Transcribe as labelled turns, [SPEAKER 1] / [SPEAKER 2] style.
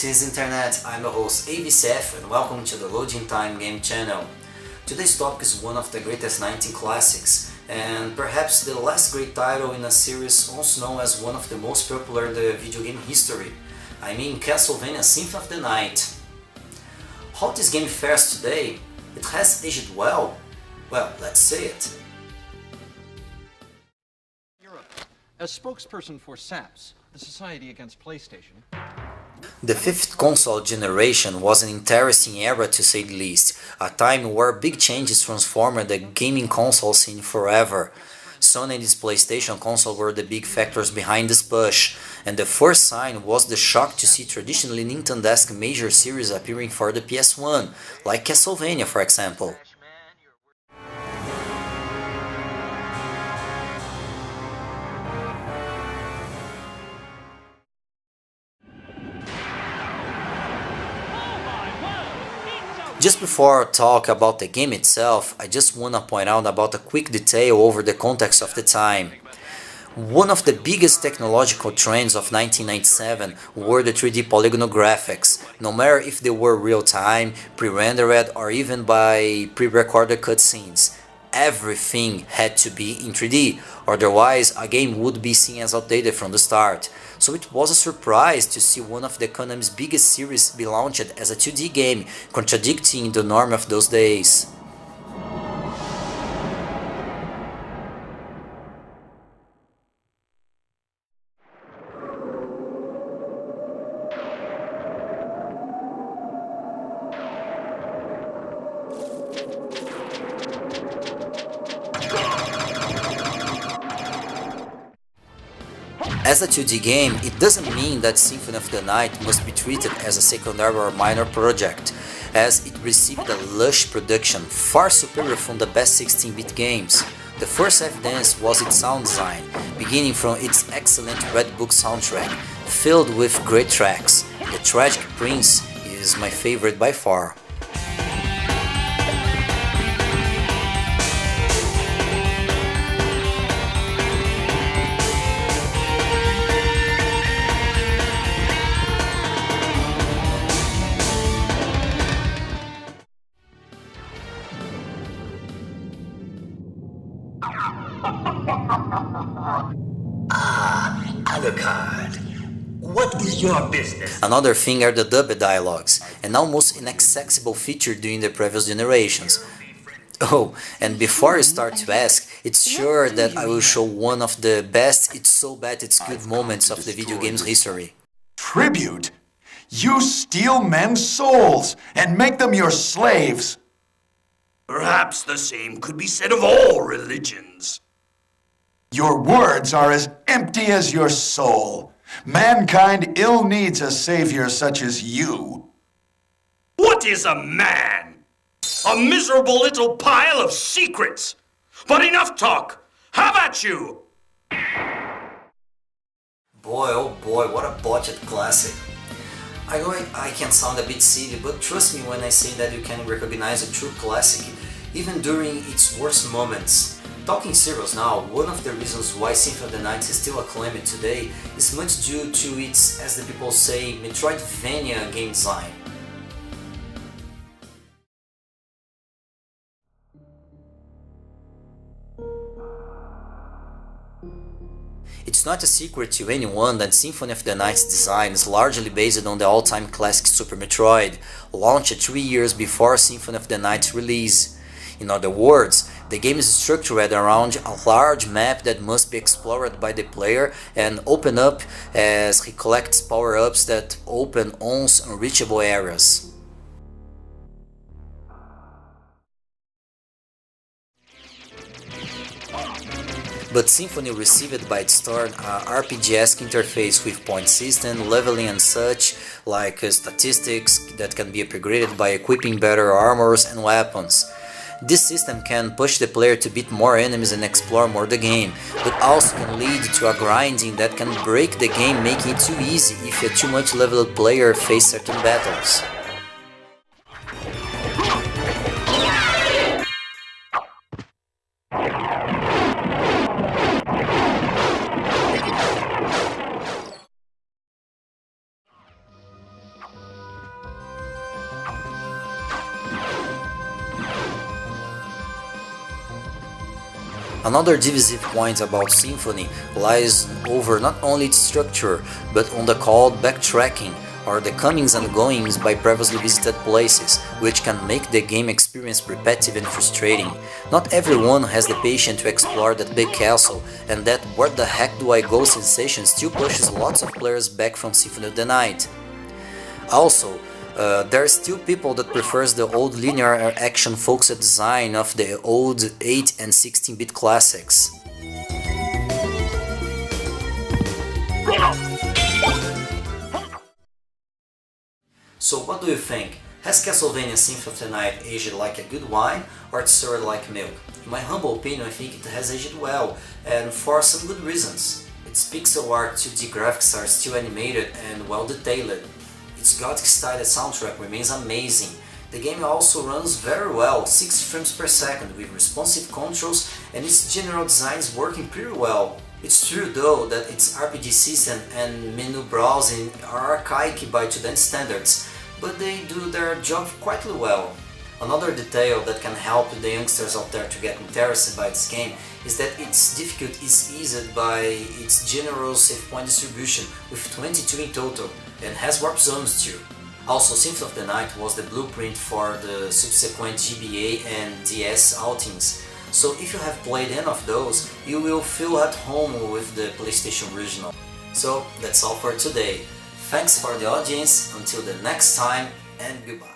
[SPEAKER 1] Greetings Internet, I'm your host AVCF and welcome to the Loading Time Game channel. Today's topic is one of the greatest 19 classics and perhaps the last great title in a series also known as one of the most popular in the video game history. I mean Castlevania Symphony of the Night. How this game fares today? It has aged well? Well, let's see it.
[SPEAKER 2] As spokesperson for SAPS, the Society Against PlayStation.
[SPEAKER 1] The fifth console generation was an interesting era to say the least, a time where big changes transformed the gaming console scene forever. Sony and its PlayStation console were the big factors behind this push, and the first sign was the shock to see traditionally Nintendo-esque major series appearing for the PS1, like Castlevania for example. Just before I talk about the game itself, I just wanna point out about a quick detail over the context of the time. One of the biggest technological trends of 1997 were the 3D polygonal graphics, no matter if they were real-time, pre-rendered or even by pre-recorded cutscenes. Everything had to be in 3D, otherwise a game would be seen as outdated from the start. So it was a surprise to see one of the Konami's biggest series be launched as a 2D game, contradicting the norm of those days. As a 2D game, it doesn't mean that Symphony of the Night must be treated as a secondary or minor project, as it received a lush production far superior from the best 16-bit games. The first evidence was its sound design, beginning from its excellent Red Book soundtrack, filled with great tracks. The Tragic Prince is my favorite by far.
[SPEAKER 3] Alucard, what is your business?
[SPEAKER 1] Another thing are the dubbed dialogues, an almost inaccessible feature during the previous generations. Oh, and before you start to ask, it's sure that I will show one of the best it's so bad it's good moments of the video game's history.
[SPEAKER 4] Tribute? You steal men's souls and make them your slaves.
[SPEAKER 3] Perhaps the same could be said of all religions.
[SPEAKER 4] Your words are as empty as your soul. Mankind ill needs a savior such as you.
[SPEAKER 3] What is a man? A miserable little pile of secrets. But enough talk. Have at you!
[SPEAKER 1] Boy, oh boy, what a botched classic. I know I can sound a bit silly, but trust me when I say that you can recognize a true classic even during its worst moments. Talking serious now, one of the reasons why Symphony of the Night is still acclaimed today is much due to its, as the people say, Metroidvania game design. It's not a secret to anyone that Symphony of the Night's design is largely based on the all-time classic Super Metroid, launched 3 years before Symphony of the Night's release. In other words, the game is structured around a large map that must be explored by the player and open up as he collects power-ups that open once unreachable areas. But Symphony received by its turn a RPG-esque interface with point system, leveling and such, like statistics that can be upgraded by equipping better armors and weapons. This system can push the player to beat more enemies and explore more the game, but also can lead to a grinding that can break the game, making it too easy if a too much leveled player faces certain battles. Another divisive point about Symphony lies over not only its structure, but on the called backtracking, or the comings and goings by previously visited places, which can make the game experience repetitive and frustrating. Not everyone has the patience to explore that big castle, and that "where the heck do I go" sensation still pushes lots of players back from Symphony of the Night. Also, there are still people that prefers the old linear action-focused design of the old 8 and 16-bit classics. So what do you think? Has Castlevania Symphony of the Night aged like a good wine, or it's sour like milk? In my humble opinion, I think it has aged well, and for some good reasons. Its pixel art 2D graphics are still animated and well detailed. Its gothic-styled soundtrack remains amazing. The game also runs very well, 60 frames per second, with responsive controls, and its general design is working pretty well. It's true though that its RPG system and menu browsing are archaic by today's standards, but they do their job quite well. Another detail that can help the youngsters out there to get interested by this game is that its difficulty is eased by its generous save point distribution, with 22 in total, and has warp zones too. Also, Symphony of the Night was the blueprint for the subsequent GBA and DS outings, so if you have played any of those, you will feel at home with the PlayStation original. So that's all for today. Thanks for the audience, until the next time, and goodbye.